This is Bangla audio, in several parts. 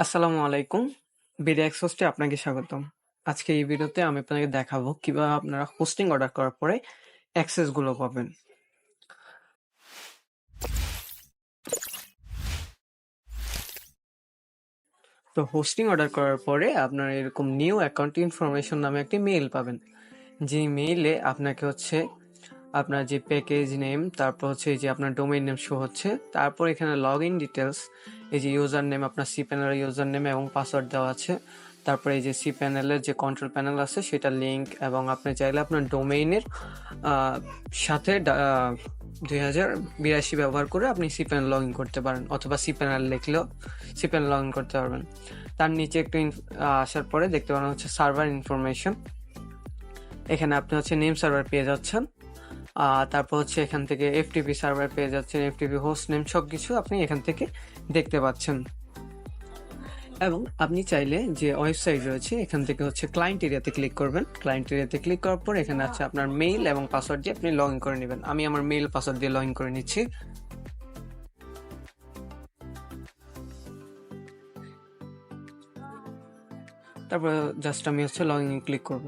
আসসালামু আলাইকুম। BDIX হোস্টে আপনাকে স্বাগতম। আজকে এই ভিডিওতে আমি আপনাকে দেখাবো কিভাবে আপনারা হোস্টিং অর্ডার করার পরে অ্যাক্সেস গুলো পাবেন। তো হোস্টিং অর্ডার করার পরে আপনারা এরকম নিউ অ্যাকাউন্ট ইনফরমেশন নামে একটি মেইল পাবেন। যে মেইলে আপনাকে আপনার যে প্যাকেজ নেম, তারপর এই যে আপনার ডোমেইন নেম শো হচ্ছে, তারপর এখানে লগ ইন ডিটেলস, এই যে ইউজার নেম, আপনার cPanel ইউজার নেম এবং পাসওয়ার্ড দেওয়া আছে। তারপরে এই যে cPanel এর যে কন্ট্রোল প্যানেল আছে সেটা লিঙ্ক, এবং আপনি চাইলে আপনার ডোমেইনের সাথে 2082 ব্যবহার করে আপনি cPanel লগ ইন করতে পারেন, অথবা cPanel লিখলেও cPanel লগ ইন করতে পারবেন। তার নিচে একটু আসার পরে দেখতে পারেন সার্ভার ইনফরমেশন। এখানে আপনি নেম সার্ভার পেয়ে যাচ্ছেন। তারপর এখান থেকে এফটিপি সার্ভার পেয়ে যাচ্ছেন, এফটিপি হোস্ট নেম, সবকিছু আপনি এখান থেকে দেখতে পাচ্ছেন। এবং আপনি চাইলে যে ওয়েবসাইট রয়েছে এখান থেকে ক্লায়েন্ট এরিয়াতে ক্লিক করবেন। ক্লায়েন্ট এরিয়াতে ক্লিক করার পর এখানে আছে আপনার মেইল এবং পাসওয়ার্ড দিয়ে আপনি লগ ইন করে নেবেন। আমি আমার মেইল পাসওয়ার্ড দিয়ে লগ ইন করে নিচ্ছি। তারপর জাস্ট আমি লগ ইন ক্লিক করব।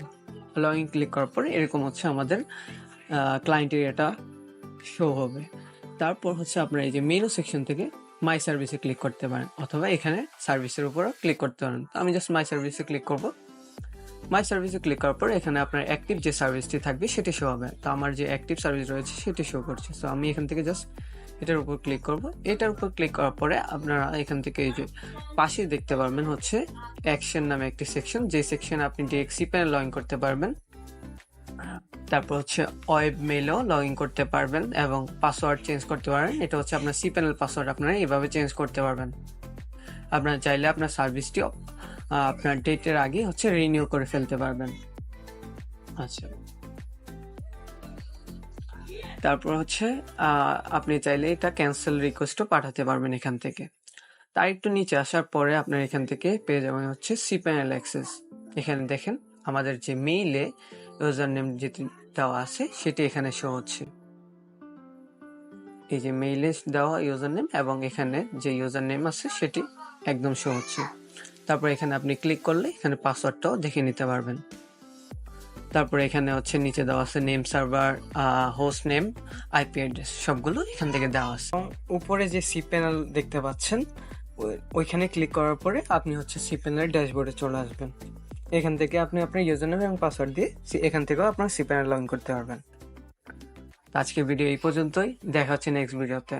লগ ইন ক্লিক করার পরে এরকম আমাদের ক্লায়েন্ট এরিয়াটা শো হবে। তারপর আপনার এই যে মেনু সেকশন থেকে মাই সার্ভিসে ক্লিক করতে পারেন, অথবা এখানে সার্ভিসের উপরও ক্লিক করতে পারেন। আমি জাস্ট মাই সার্ভিসে ক্লিক করব। মাই সার্ভিসে ক্লিক করার পর এখানে আপনার অ্যাক্টিভ যে সার্ভিসটি থাকবে সেটি শো হবে। তো আমার যে অ্যাক্টিভ সার্ভিস রয়েছে সেটি শো করছে। সো আমি এখান থেকে জাস্ট এটার উপর ক্লিক করব। এটার উপর ক্লিক করার পরে আপনারা এখান থেকে এই যে পাশে দেখতে পারবেন অ্যাকশন নামে একটি সেকশন, যে সেকশনে আপনি ডিরেক্ট cPanel লগ ইন করতে পারবেন। তারপর ওয়েব মেইলও লগ ইন করতে পারবেন এবং পাসওয়ার্ড চেঞ্জ করতে পারবেন। এটা আপনার cPanel পাসওয়ার্ড আপনারা এইভাবে চেঞ্জ করতে পারবেন। আপনারা চাইলে আপনার সার্ভিসটি আপনার ডেটের আগে রিনিউ করে ফেলতে পারবেন। আচ্ছা, তারপর আপনি চাইলে এটা ক্যান্সেল রিকোয়েস্টও পাঠাতে পারবেন এখান থেকে। তার একটু নিচে আসার পরে আপনার এখান থেকে পেয়ে যাবেন cPanel অ্যাক্সেস। এখানে দেখেন আমাদের যে মেইলে ইউজার নেম যেটি দেওয়া আছে সেটি এখানে শো হচ্ছে। এই যে মেইলে দেওয়া ইউজার নেম এবং এখানে যে ইউজার নেম আছে সেটি একদম শো হচ্ছে। তারপর এখানে আপনি ক্লিক করলে এখানে পাসওয়ার্ডটাও দেখে নিতে পারবেন। তারপরে এখানে নিচে দেওয়া আছে name server, host name, IP address, সবগুলো এখান থেকে দেওয়া আছে। উপরে যে cPanel দেখতে পাচ্ছেন ওইখানে ক্লিক করার পরে আপনি cPanel ড্যাশবোর্ডে চলে আসবেন। এখান থেকে আপনি আপনার ইউজার নেম এবং পাসওয়ার্ড দিয়ে এখান থেকেও আপনার cPanel লগ ইন করতে পারবেন। আজকের ভিডিও এই পর্যন্তই, দেখা হচ্ছে নেক্সট ভিডিওতে।